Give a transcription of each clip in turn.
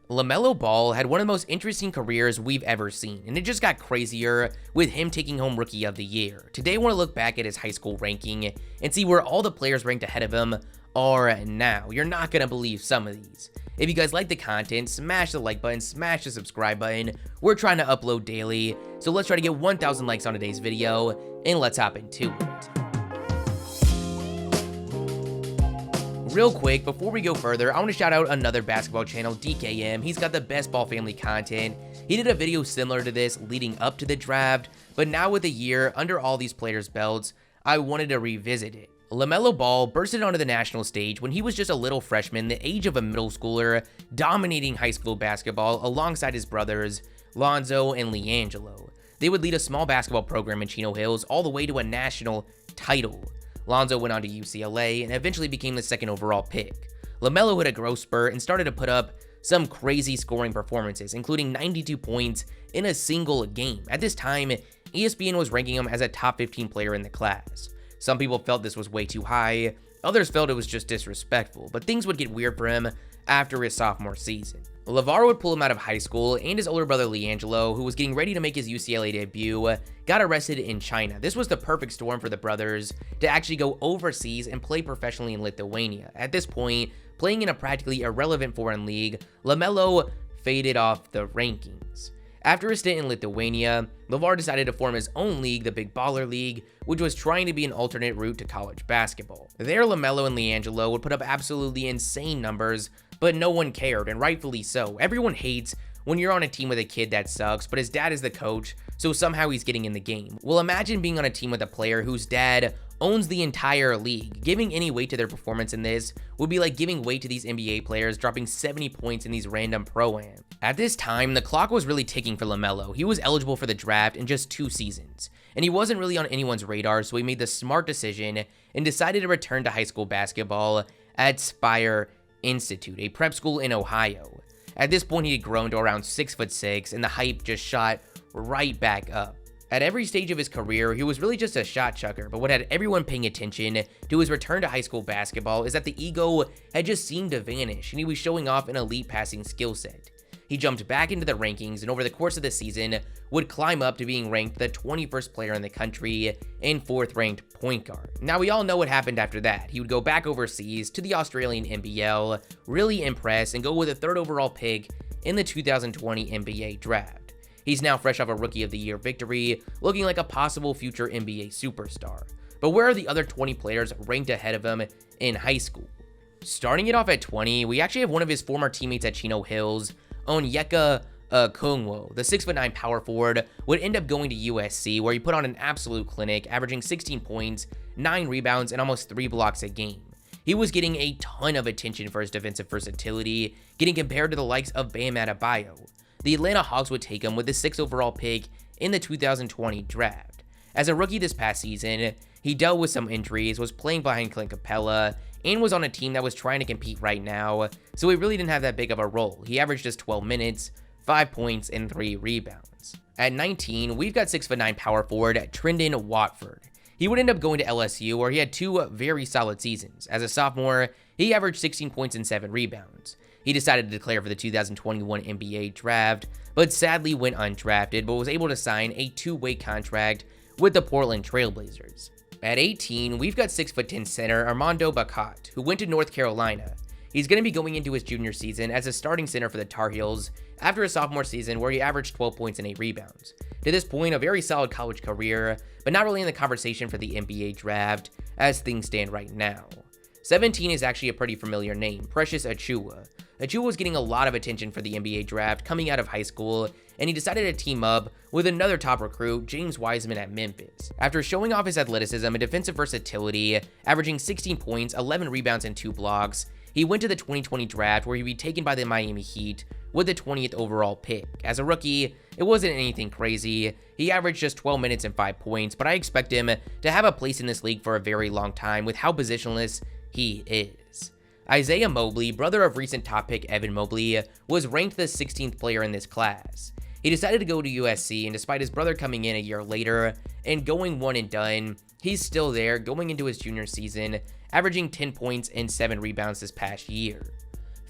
Lamelo Ball had one of the most interesting careers we've ever seen, and it just got crazier with him taking home Rookie of the Year. Today I want to look back at his high school ranking and see where all the players ranked ahead of him are now. You're not going to believe some of these. If you guys like the content, smash the like button, smash the subscribe button. We're trying to upload daily, so let's try to get 1,000 likes on today's video, and let's hop into it. Real quick, before we go further, I want to shout out another basketball channel, DKM. He's got the best ball family content. He did a video similar to this leading up to the draft, but now with a year under all these players' belts, I wanted to revisit it. Lamelo Ball bursted onto the national stage when he was just a little freshman, the age of a middle schooler, dominating high school basketball alongside his brothers, Lonzo and LiAngelo. They would lead a small basketball program in Chino Hills all the way to a national title. Lonzo went on to UCLA and eventually became the second overall pick. Lamelo hit a growth spurt and started to put up some crazy scoring performances, including 92 points in a single game. At this time, ESPN was ranking him as a top 15 player in the class. Some people felt this was way too high, others felt it was just disrespectful, but things would get weird for him after his sophomore season. LeVar would pull him out of high school, and his older brother LiAngelo, who was getting ready to make his UCLA debut, got arrested in China. This was the perfect storm for the brothers to actually go overseas and play professionally in Lithuania. At this point, playing in a practically irrelevant foreign league, LaMelo faded off the rankings. After a stint in Lithuania, LeVar decided to form his own league, the Big Baller League, which was trying to be an alternate route to college basketball. There, LaMelo and LiAngelo would put up absolutely insane numbers, but no one cared, and rightfully so. Everyone hates when you're on a team with a kid that sucks, but his dad is the coach, so somehow he's getting in the game. Well, imagine being on a team with a player whose dad owns the entire league. Giving any weight to their performance in this would be like giving weight to these NBA players dropping 70 points in these random pro-am. At this time, the clock was really ticking for LaMelo. He was eligible for the draft in just 2 seasons, and he wasn't really on anyone's radar, so he made the smart decision and decided to return to high school basketball at Spire Institute, a prep school in Ohio. At this point, he had grown to around 6'6", and the hype just shot right back up. At every stage of his career, he was really just a shot chucker, but what had everyone paying attention to his return to high school basketball is that the ego had just seemed to vanish, and he was showing off an elite passing skill set. He jumped back into the rankings, and over the course of the season, would climb up to being ranked the 21st player in the country and 4th ranked point guard. Now, we all know what happened after that. He would go back overseas to the Australian NBL, really impress, and go with a 3rd overall pick in the 2020 NBA draft. He's now fresh off a Rookie of the Year victory, looking like a possible future NBA superstar. But where are the other 20 players ranked ahead of him in high school? Starting it off at 20, we actually have one of his former teammates at Chino Hills, Onyeka Okongwu. The 6'9" power forward would end up going to USC, where he put on an absolute clinic, averaging 16 points, 9 rebounds, and almost 3 blocks a game. He was getting a ton of attention for his defensive versatility, getting compared to the likes of Bam Adebayo. The Atlanta Hawks would take him with the 6th overall pick in the 2020 draft. As a rookie this past season, he dealt with some injuries, was playing behind Clint Capella, and was on a team that was trying to compete right now, so he really didn't have that big of a role. He averaged just 12 minutes, 5 points, and 3 rebounds. At 19, we've got 6'9" power forward Trendon Watford. He would end up going to LSU, where he had 2 very solid seasons. As a sophomore, he averaged 16 points and 7 rebounds. He decided to declare for the 2021 NBA draft, but sadly went undrafted, but was able to sign a 2-way contract with the Portland Trailblazers. At 18, we've got 6'10" center Armando Bacot, who went to North Carolina. He's going to be going into his junior season as a starting center for the Tar Heels after a sophomore season where he averaged 12 points and 8 rebounds. To this point, a very solid college career, but not really in the conversation for the NBA draft as things stand right now. 17 is actually a pretty familiar name, Precious Achiuwa. Achiuwa was getting a lot of attention for the NBA draft coming out of high school, and he decided to team up with another top recruit, James Wiseman at Memphis. After showing off his athleticism and defensive versatility, averaging 16 points, 11 rebounds, and 2 blocks, he went to the 2020 draft where he'd be taken by the Miami Heat with the 20th overall pick. As a rookie, it wasn't anything crazy. He averaged just 12 minutes and 5 points, but I expect him to have a place in this league for a very long time with how positionless he is. Isaiah Mobley, brother of recent top pick Evan Mobley, was ranked the 16th player in this class. He decided to go to USC, and despite his brother coming in a year later and going one and done, he's still there going into his junior season, averaging 10 points and 7 rebounds this past year.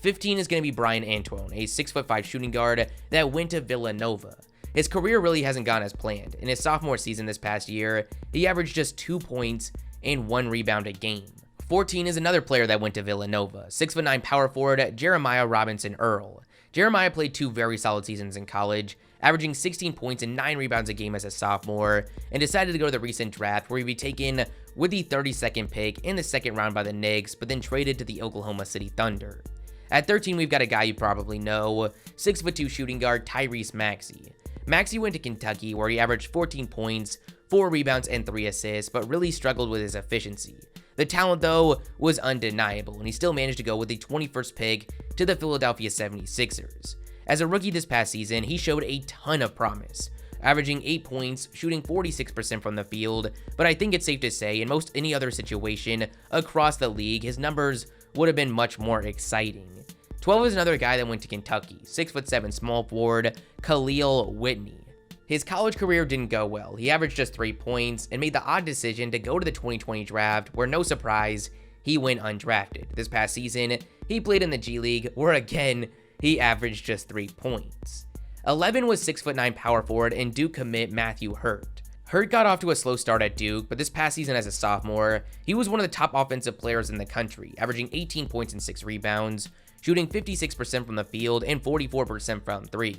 15 is going to be Brian Antoine, a 6'5" shooting guard that went to Villanova. His career really hasn't gone as planned. In his sophomore season this past year, he averaged just 2 points and 1 rebound a game. 14 is another player that went to Villanova, 6'9" power forward Jeremiah Robinson Earl. Jeremiah played 2 very solid seasons in college, averaging 16 points and 9 rebounds a game as a sophomore, and decided to go to the recent draft where he'd be taken with the 32nd pick in the second round by the Knicks, but then traded to the Oklahoma City Thunder. At 13, we've got a guy you probably know, 6'2" shooting guard Tyrese Maxey. Maxey went to Kentucky where he averaged 14 points, 4 rebounds, and 3 assists, but really struggled with his efficiency. The talent, though, was undeniable, and he still managed to go with the 21st pick to the Philadelphia 76ers. As a rookie this past season, he showed a ton of promise, averaging 8 points, shooting 46% from the field, but I think it's safe to say in most any other situation across the league, his numbers would have been much more exciting. 12 is another guy that went to Kentucky, 6'7" small forward Khalil Whitney. His college career didn't go well. He averaged just 3 points and made the odd decision to go to the 2020 draft where, no surprise, he went undrafted. This past season, he played in the G League where, again, he averaged just 3 points. 11 was 6'9" power forward and Duke commit Matthew Hurt. Hurt got off to a slow start at Duke, but this past season as a sophomore, he was one of the top offensive players in the country, averaging 18 points and 6 rebounds, shooting 56% from the field and 44% from 3.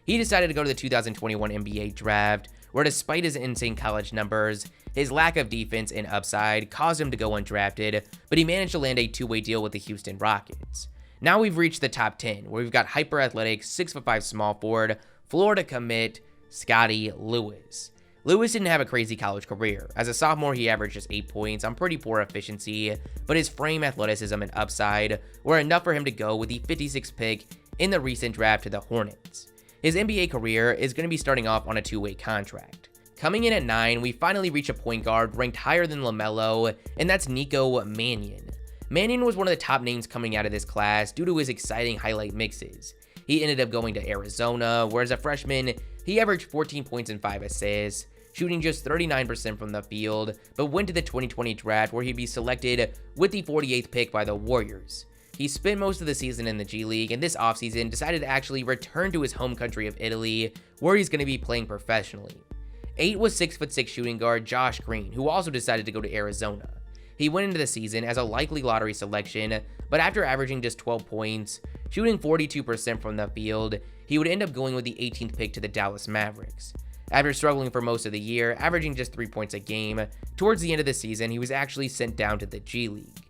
He decided to go to the 2021 NBA draft, where despite his insane college numbers, his lack of defense and upside caused him to go undrafted, but he managed to land a 2-way deal with the Houston Rockets. Now we've reached the top 10, where we've got hyper-athletic, 6'5" small forward, Florida commit, Scotty Lewis. Lewis didn't have a crazy college career. As a sophomore, he averaged just 8 points on pretty poor efficiency, but his frame, athleticism, and upside were enough for him to go with the 56th pick in the recent draft to the Hornets. His NBA career is going to be starting off on a 2-way contract. Coming in at 9, we finally reach a point guard ranked higher than Lamelo, and that's Nico Mannion. Mannion was one of the top names coming out of this class due to his exciting highlight mixes. He ended up going to Arizona, where as a freshman, he averaged 14 points and 5 assists, shooting just 39% from the field, but went to the 2020 draft where he'd be selected with the 48th pick by the Warriors. He spent most of the season in the G League, and this offseason decided to actually return to his home country of Italy, where he's going to be playing professionally. 8 was 6'6" shooting guard Josh Green, who also decided to go to Arizona. He went into the season as a likely lottery selection, but after averaging just 12 points, shooting 42% from the field, he would end up going with the 18th pick to the Dallas Mavericks. After struggling for most of the year, averaging just 3 points a game, towards the end of the season, he was actually sent down to the G League.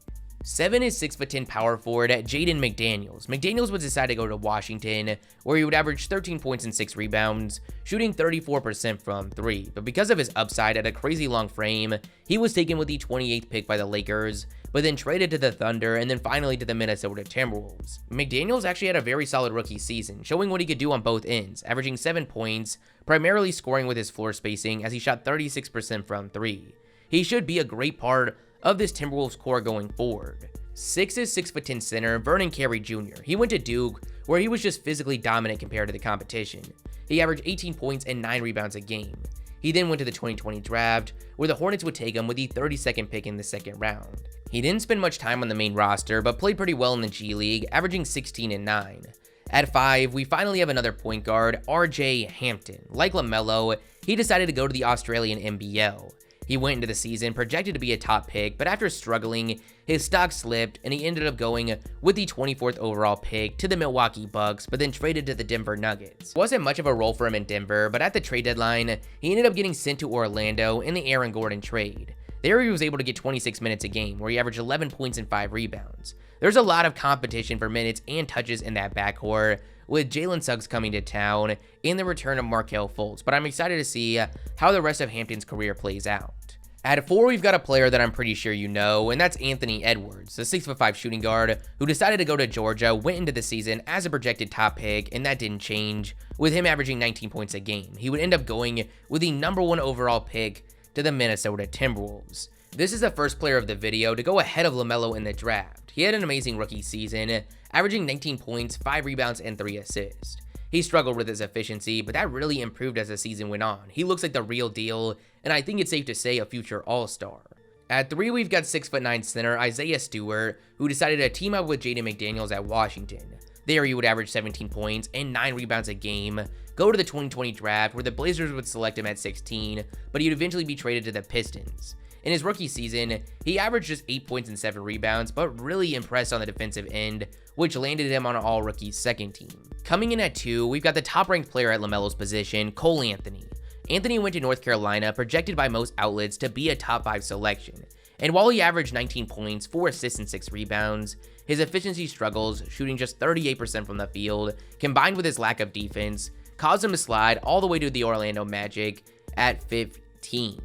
7 is 6'10" power forward Jaden McDaniels. McDaniels was decided to go to Washington, where he would average 13 points and 6 rebounds, shooting 34% from 3. But because of his upside at a crazy long frame, he was taken with the 28th pick by the Lakers, but then traded to the Thunder and then finally to the Minnesota Timberwolves. McDaniels actually had a very solid rookie season, showing what he could do on both ends, averaging 7 points, primarily scoring with his floor spacing as he shot 36% from 3. He should be a great part of this Timberwolves core going forward. 6 is 6'10" center Vernon Carey Jr. He went to Duke, where he was just physically dominant compared to the competition. He averaged 18 points and 9 rebounds a game. He then went to the 2020 draft, where the Hornets would take him with the 32nd pick in the second round. He didn't spend much time on the main roster, but played pretty well in the G League, averaging 16 and 9. At 5, we finally have another point guard, RJ Hampton. Like Lamelo, he decided to go to the Australian NBL. He went into the season projected to be a top pick, but after struggling, his stock slipped and he ended up going with the 24th overall pick to the Milwaukee Bucks, but then traded to the Denver Nuggets. Wasn't much of a role for him in Denver, but at the trade deadline, he ended up getting sent to Orlando in the Aaron Gordon trade. There he was able to get 26 minutes a game, where he averaged 11 points and 5 rebounds. There's a lot of competition for minutes and touches in that backcourt, with Jalen Suggs coming to town and the return of Markelle Fultz, but I'm excited to see how the rest of Hampton's career plays out. At 4, we've got a player that I'm pretty sure you know, and that's Anthony Edwards, the 6'5" shooting guard who decided to go to Georgia, went into the season as a projected top pick, and that didn't change, with him averaging 19 points a game. He would end up going with the number 1 overall pick to the Minnesota Timberwolves. This is the first player of the video to go ahead of Lamelo in the draft. He had an amazing rookie season, averaging 19 points, 5 rebounds, and 3 assists. He struggled with his efficiency, but that really improved as the season went on. He looks like the real deal, and I think it's safe to say a future all-star. At 3, we've got 6'9" center Isaiah Stewart, who decided to team up with Jaden McDaniels at Washington. There he would average 17 points and 9 rebounds a game, go to the 2020 draft where the Blazers would select him at 16, but he'd eventually be traded to the Pistons. In his rookie season, he averaged just 8 points and 7 rebounds, but really impressed on the defensive end, which landed him on an all-rookie second team. Coming in at 2, we've got the top-ranked player at Lamelo's position, Cole Anthony. Anthony went to North Carolina, projected by most outlets to be a top 5 selection. And while he averaged 19 points, 4 assists, and 6 rebounds, his efficiency struggles, shooting just 38% from the field, combined with his lack of defense, caused him to slide all the way to the Orlando Magic at 15.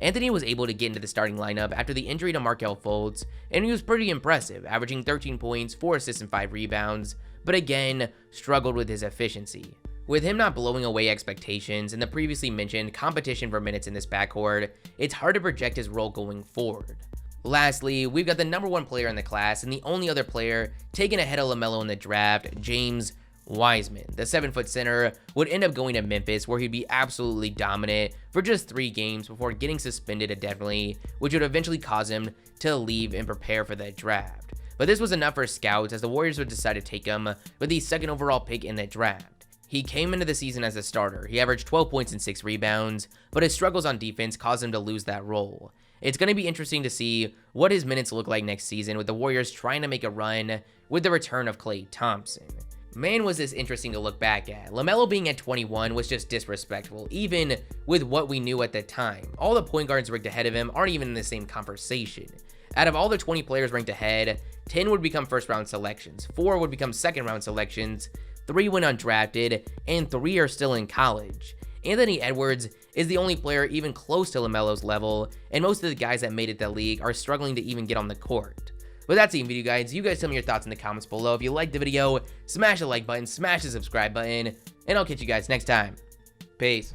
Anthony was able to get into the starting lineup after the injury to Markelle Fultz, and he was pretty impressive, averaging 13 points, 4 assists, and 5 rebounds, but again, struggled with his efficiency. With him not blowing away expectations and the previously mentioned competition for minutes in this backcourt, it's hard to project his role going forward. Lastly, we've got the number 1 player in the class and the only other player taken ahead of Lamelo in the draft, James Wiseman. The 7-foot center would end up going to Memphis, where he'd be absolutely dominant for just 3 games before getting suspended indefinitely, which would eventually cause him to leave and prepare for the draft. But this was enough for scouts, as the Warriors would decide to take him with the 2nd overall pick in the draft. He came into the season as a starter. He averaged 12 points and 6 rebounds, but his struggles on defense caused him to lose that role. It's going to be interesting to see what his minutes look like next season, with the Warriors trying to make a run with the return of Klay Thompson. Man, was this interesting to look back at. Lamelo being at 21 was just disrespectful, even with what we knew at the time. All the point guards ranked ahead of him aren't even in the same conversation. Out of all the 20 players ranked ahead, 10 would become first-round selections, 4 would become second-round selections, 3 went undrafted, and 3 are still in college. Anthony Edwards is the only player even close to Lamelo's level, and most of the guys that made it to the league are struggling to even get on the court. But that's the video, guys. You guys tell me your thoughts in the comments below. If you liked the video, smash the like button, smash the subscribe button, and I'll catch you guys next time. Peace.